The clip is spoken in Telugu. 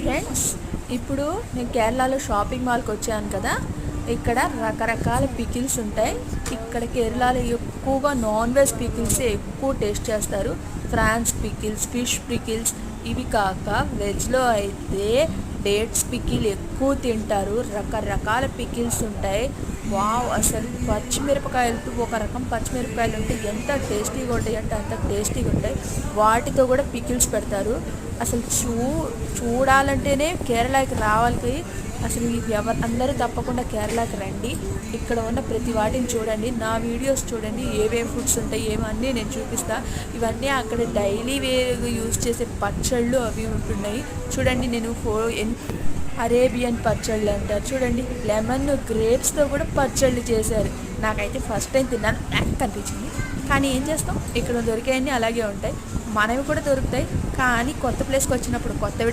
ఫ్రెండ్స్, ఇప్పుడు నేను కేరళలో షాపింగ్ మాల్కి వచ్చాను కదా. ఇక్కడ రకరకాల పికిల్స్ ఉంటాయి. ఇక్కడ కేరళలో ఎక్కువగా నాన్ వెజ్ పికిల్సే ఎక్కువ టేస్ట్ చేస్తారు. ఫ్రాన్స్ పికిల్స్, ఫిష్ పికిల్స్, ఇవి కాక వెజ్లో అయితే డేట్స్ పికిల్ ఎక్కువ తింటారు. రకరకాల పికిల్స్ ఉంటాయి. వావ్, అసలు పచ్చిమిరపకాయలతో ఒక రకం పచ్చిమిరపకాయలు ఉంటే ఎంత టేస్టీగా ఉంటాయి అంటే అంత టేస్టీగా ఉంటాయి. వాటితో కూడా పికిల్స్ పెడతారు. అసలు చూడాలంటేనే కేరళకి రావాలి. అసలు అందరూ తప్పకుండా కేరళకి రండి. ఇక్కడ ఉన్న ప్రతి వాటిని చూడండి, నా వీడియోస్ చూడండి, ఏమేమి ఫుడ్స్ ఉంటాయి ఏమన్నీ నేను చూపిస్తాను. ఇవన్నీ అక్కడ డైలీ యూజ్ చేసే పచ్చళ్ళు అవి ఉంటున్నాయి. చూడండి, నేను అరేబియన్ పచ్చళ్ళు అంటారు చూడండి, లెమన్ గ్రేప్స్తో కూడా పచ్చళ్ళు చేశారు. నాకైతే ఫస్ట్ టైం తిన్నాను, నాకు కనిపించింది. కానీ ఏం చేస్తాం, ఇక్కడ దొరికాయన్నీ అలాగే ఉంటాయి. మనవి కూడా దొరుకుతాయి. కానీ కొత్త ప్లేస్కి వచ్చినప్పుడు కొత్తవి